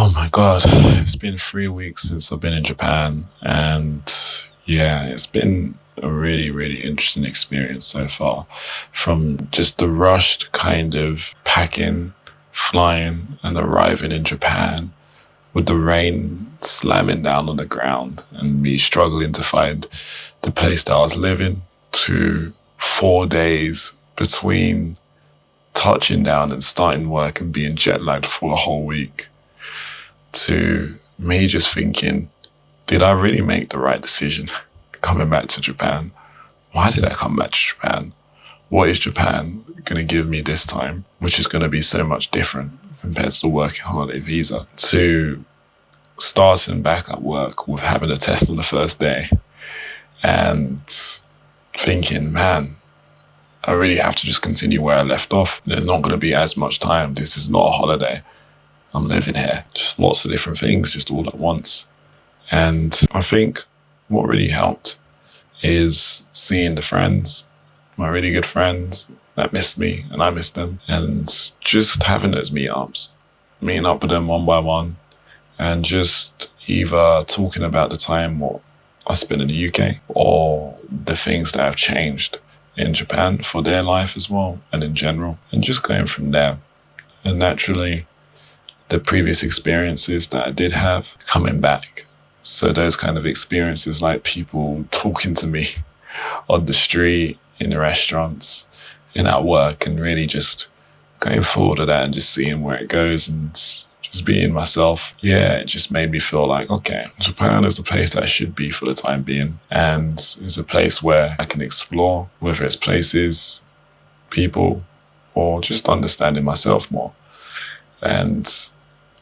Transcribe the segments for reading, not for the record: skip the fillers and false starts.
Oh my God, it's been 3 weeks since I've been in Japan, and yeah, it's been a really, really interesting experience so far. From just the rushed kind of packing, flying, and arriving in Japan with the rain slamming down on the ground and me struggling to find the place that I was living, to 4 days between touching down and starting work and being jet lagged for a whole week, to me just thinking, did I really make the right decision coming back to Japan? Why did I come back to Japan? What is Japan going to give me this time, which is going to be so much different compared to the working holiday visa? To starting back at work with having a test on the first day and thinking, man, I really have to just continue where I left off. There's not going to be as much time. This is not a holiday. I'm living here. Just lots of different things, just all at once. And I think what really helped is seeing the friends, my really good friends that missed me and I missed them, and just having those meetups, meeting up with them one by one, and just either talking about the time what I spent in the UK or the things that have changed in Japan for their life as well and in general, and just going from there. And naturally, the previous experiences that I did have coming back. So those kind of experiences, like people talking to me on the street, in the restaurants, and at work, and really just going forward with that and just seeing where it goes and just being myself. Yeah, it just made me feel like, okay, Japan is the place that I should be for the time being. And it's a place where I can explore, whether it's places, people, or just understanding myself more. And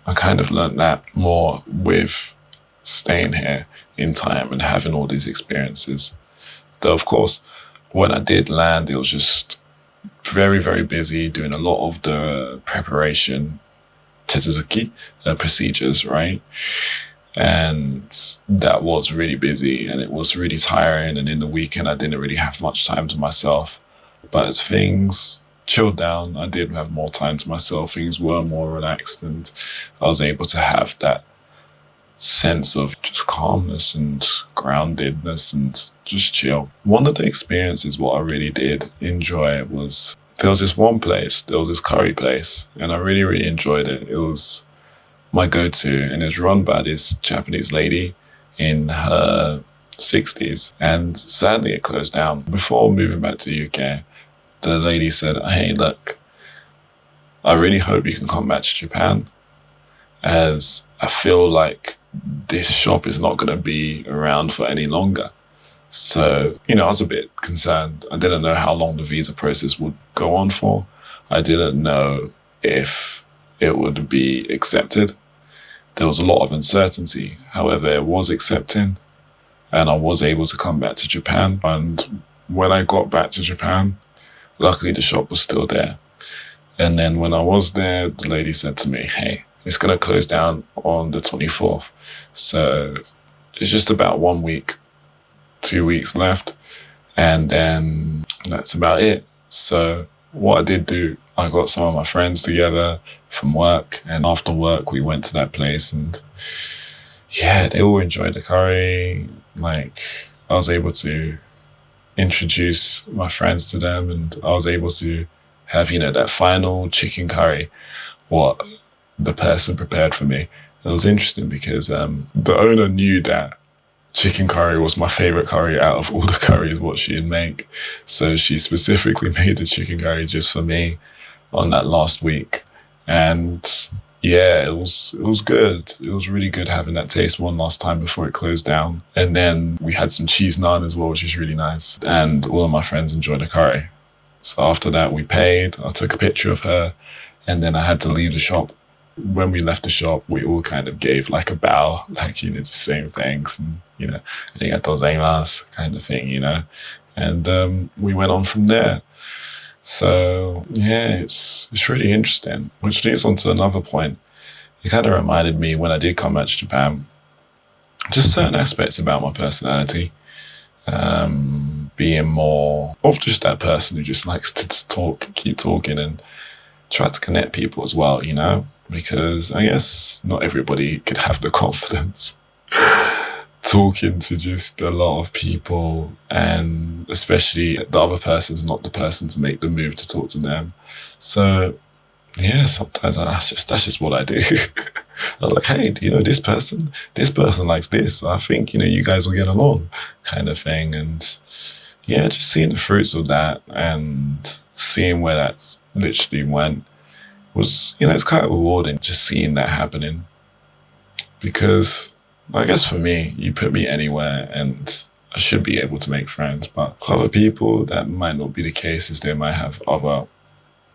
I kind of learned that more with staying here in time and having all these experiences. Though, of course, when I did land, it was just very, very busy doing a lot of the preparation, tezuzuki, procedures, right? And that was really busy and it was really tiring. And in the weekend, I didn't really have much time to myself. But as things chilled down, I did have more time to myself. Things were more relaxed and I was able to have that sense of just calmness and groundedness and just chill. One of the experiences what I really did enjoy was, there was this one place, there was this curry place, and I really, really enjoyed it. It was my go-to, and it was run by this Japanese lady in her 60s, and sadly it closed down. Before moving back to the UK, the lady said, hey, look, I really hope you can come back to Japan, as I feel like this shop is not going to be around for any longer. So, I was a bit concerned. I didn't know how long the visa process would go on for. I didn't know if it would be accepted. There was a lot of uncertainty. However, it was accepted and I was able to come back to Japan. And when I got back to Japan, luckily the shop was still there. And then when I was there, the lady said to me, hey, it's going to close down on the 24th. So it's just about 1 week, 2 weeks left. And then that's about it. So what I did do, I got some of my friends together from work. And after work, we went to that place. And yeah, they all enjoyed the curry. Like, I was able to introduce my friends to them. And I was able to have, that final chicken curry, what the person prepared for me. It was interesting because the owner knew that chicken curry was my favorite curry out of all the curries what she'd make. So she specifically made the chicken curry just for me on that last week. And yeah, it was good. It was really good having that taste one last time before it closed down. And then we had some cheese naan as well, which is really nice. And all of my friends enjoyed the curry. So after that, we paid. I took a picture of her and then I had to leave the shop. When we left the shop, we all kind of gave like a bow, like, just saying thanks and, arigatou gozaimasu kind of thing, And we went on from there. So yeah, it's really interesting, which leads on to another point. It kind of reminded me when I did come back to Japan, just certain aspects about my personality, being more of just that person who just likes to talk, keep talking and try to connect people as well, because I guess not everybody could have the confidence talking to just a lot of people, and especially the other person's not the person to make the move to talk to them. So yeah, sometimes that's just what I do. I'm like, hey, do you know this person? This person likes this. I think you guys will get along, kind of thing. And yeah, just seeing the fruits of that and seeing where that's literally went was, it's quite rewarding just seeing that happening. Because I guess for me, you put me anywhere and I should be able to make friends. But other people, that might not be the case, as they might have other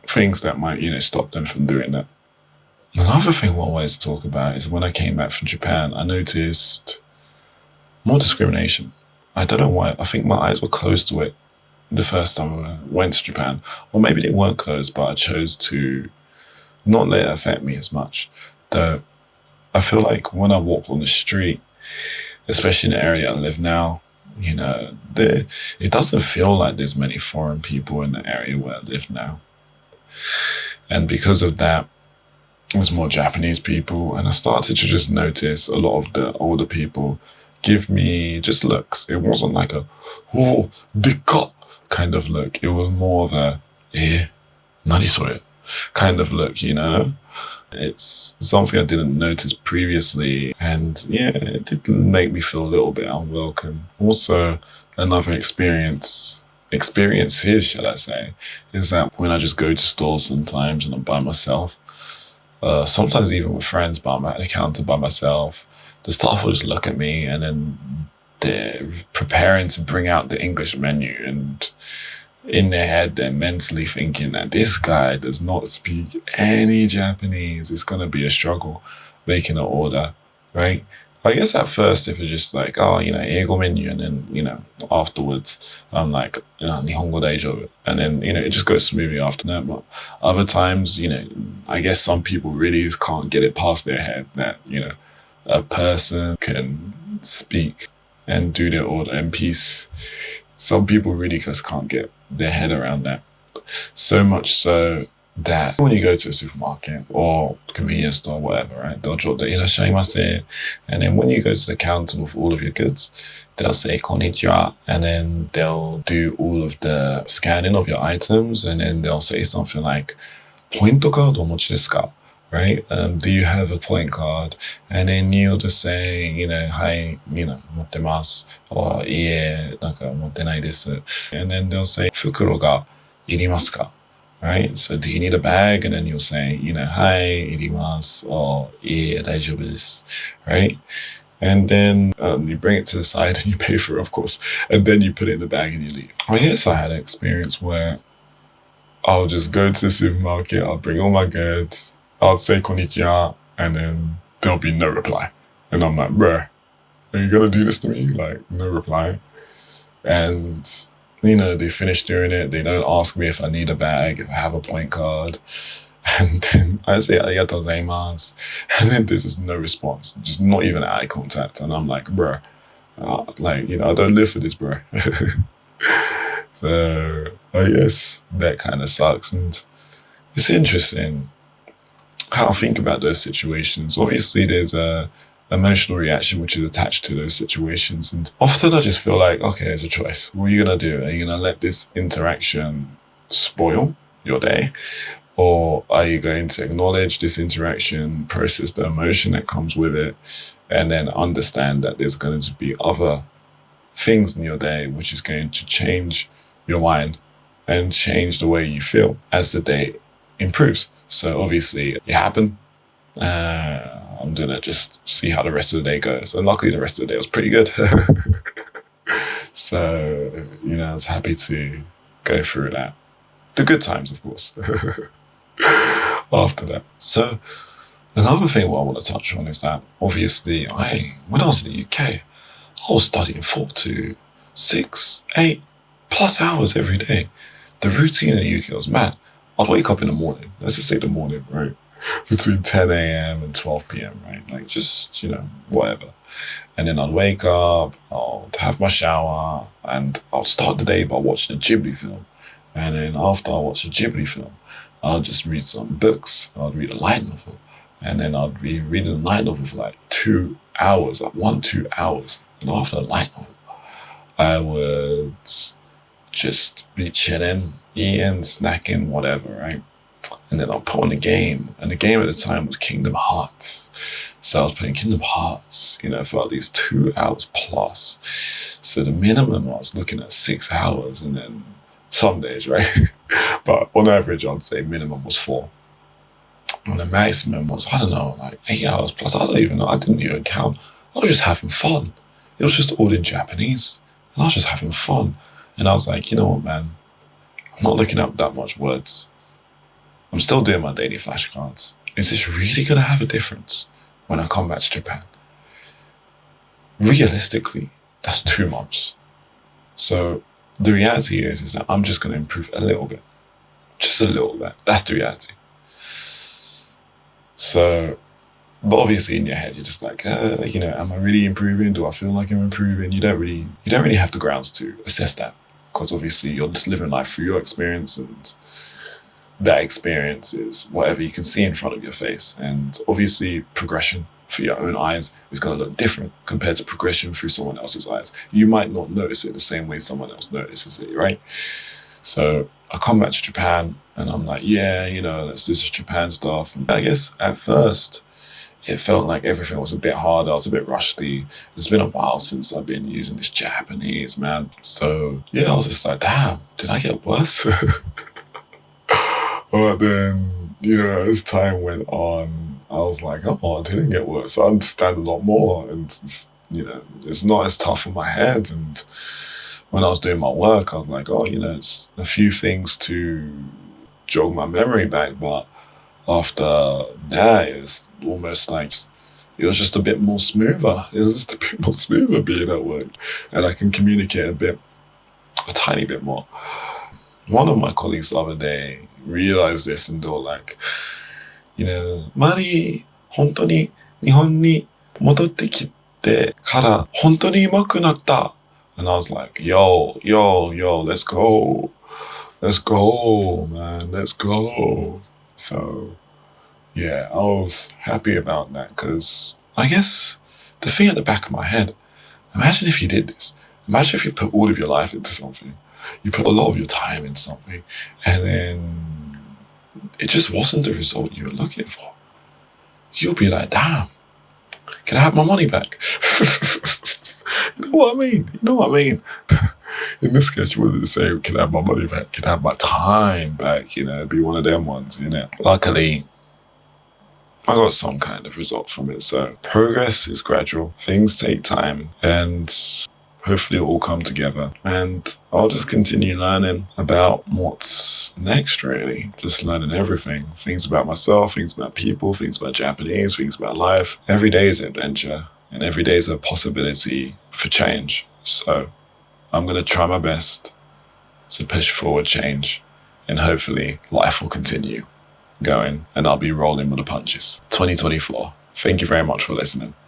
things that might, stop them from doing that. Another thing what I wanted to talk about is when I came back from Japan, I noticed more discrimination. I don't know why. I think my eyes were closed to it the first time I went to Japan. Or maybe they weren't closed, but I chose to not let it affect me as much. Though I feel like when I walk on the street, especially in the area I live now, it doesn't feel like there's many foreign people in the area where I live now. And because of that, it was more Japanese people. And I started to just notice a lot of the older people give me just looks. It wasn't like a, oh, dikka kind of look. It was more of a, nani sore kind of look, It's something I didn't notice previously. And yeah, it did make me feel a little bit unwelcome. Also, another experiences, shall I say, is that when I just go to stores sometimes and I'm by myself, sometimes even with friends, but I'm at the counter by myself, the staff will just look at me and then they're preparing to bring out the English menu, and in their head they're mentally thinking that this guy does not speak any Japanese. It's going to be a struggle making an order, right? I guess at first if it's just like, oh, eigo menu, and then, afterwards I'm like, Nihongo daijoubu. And then, it just goes smoothly after that. But other times, I guess some people really just can't get it past their head that, a person can speak and do their order in peace. Some people really just can't get their head around that. So much so that when you go to a supermarket or convenience store or whatever, right, they'll drop the irashaimase, and then when you go to the counter with all of your goods, they'll say konnichiwa, and then they'll do all of the scanning of your items, and then they'll say something like, "Pointo card o mochi desu ka?" Right? Do you have a point card? And then you'll just say, "Hai, 持ってます," or "いえ, 持ってないです." And then they'll say, "Fukuro ga irimasu ka?" Right? So do you need a bag? And then you'll say, "Hai, irimasu," or "いえ, 大丈夫です." Right? And then you bring it to the side and you pay for it, of course. And then you put it in the bag and you leave. I guess I had an experience where I'll just go to the supermarket, I'll bring all my goods, I'll say konnichiwa, and then there'll be no reply. And I'm like, bruh, are you gonna do this to me? Like, no reply. And, they finish doing it. They don't ask me if I need a bag, if I have a point card. And then I say, arigatou gozaimasu. And then there's just no response, just not even eye contact. And I'm like, bruh, I don't live for this, bruh. So I guess that kind of sucks. And it's interesting how I think about those situations. Obviously, there's a emotional reaction which is attached to those situations. And often I just feel like, okay, there's a choice. What are you going to do? Are you going to let this interaction spoil your day? Or are you going to acknowledge this interaction, process the emotion that comes with it, and then understand that there's going to be other things in your day which is going to change your mind and change the way you feel as the day improves. So obviously it happened. I'm gonna just see how the rest of the day goes. And luckily the rest of the day was pretty good. So, I was happy to go through that. The good times, of course, after that. So another thing what I want to touch on is that obviously when I was in the UK, I was studying 4 to 6, 8 plus hours every day. The routine in the UK was mad. I'd wake up in the morning. Let's just say the morning, right? Between 10 a.m. and 12 p.m., right? Like just, whatever. And then I'd wake up, I'll have my shower, and I'll start the day by watching a Ghibli film. And then after I watch a Ghibli film, I'll just read some books. I'll read a light novel. And then I'd be reading a light novel for like 2 hours, like 1, 2 hours. And after a light novel, I would just be chilling, eating, snacking, whatever, right? And then I'll put on a game. And the game at the time was Kingdom Hearts. So I was playing Kingdom Hearts, for at least 2 hours plus. So the minimum I was looking at 6 hours, and then some days, right? But on average, I'd say minimum was 4. And the maximum was, I don't know, like 8 hours plus. I don't even know. I didn't even count. I was just having fun. It was just all in Japanese. And I was just having fun. And I was like, you know what, man? I'm not looking up that much words. I'm still doing my daily flashcards. Is this really going to have a difference when I come back to Japan? Realistically, that's 2 months. So the reality is that I'm just going to improve a little bit. Just a little bit. That's the reality. So, but obviously in your head, you're just like, am I really improving? Do I feel like I'm improving? You don't really have the grounds to assess that, because obviously you're just living life through your experience, and that experience is whatever you can see in front of your face. And obviously progression for your own eyes is going to look different compared to progression through someone else's eyes. You might not notice it the same way someone else notices it, right? So I come back to Japan and I'm like, let's do this Japan stuff. And I guess at first it felt like everything was a bit harder. I was a bit rusty. It's been a while since I've been using this Japanese, man. So I was just like, damn, did I get worse? But then, as time went on, I was like, oh, I didn't get worse. I understand a lot more, and it's not as tough on my head. And when I was doing my work, I was like, oh, it's a few things to jog my memory back. But after that, it's almost like it was just a bit more smoother. It was just a bit more smoother being at work, and I can communicate a tiny bit more. One of my colleagues the other day realized this, and they were like, Mari, 本当に日本に戻ってきてから本当に上手くなった。And I was like, yo, let's go. Let's go, man. Let's go. So, I was happy about that, because I guess the thing at the back of my head, imagine if you did this. Imagine if you put all of your life into something. You put a lot of your time in something, and then it just wasn't the result you were looking for. You'll be like, damn, can I have my money back? You know what I mean? In this case, you wouldn't say, can I have my money back? Can I have my time back? It'd be one of them ones, Luckily, I got some kind of result from it. So progress is gradual. Things take time, and hopefully it'll all come together. And I'll just continue learning about what's next, really. Just learning everything. Things about myself, things about people, things about Japanese, things about life. Every day is an adventure, and every day is a possibility for change. So I'm going to try my best to push forward change, and hopefully life will continue going, and I'll be rolling with the punches. 2024. Thank you very much for listening.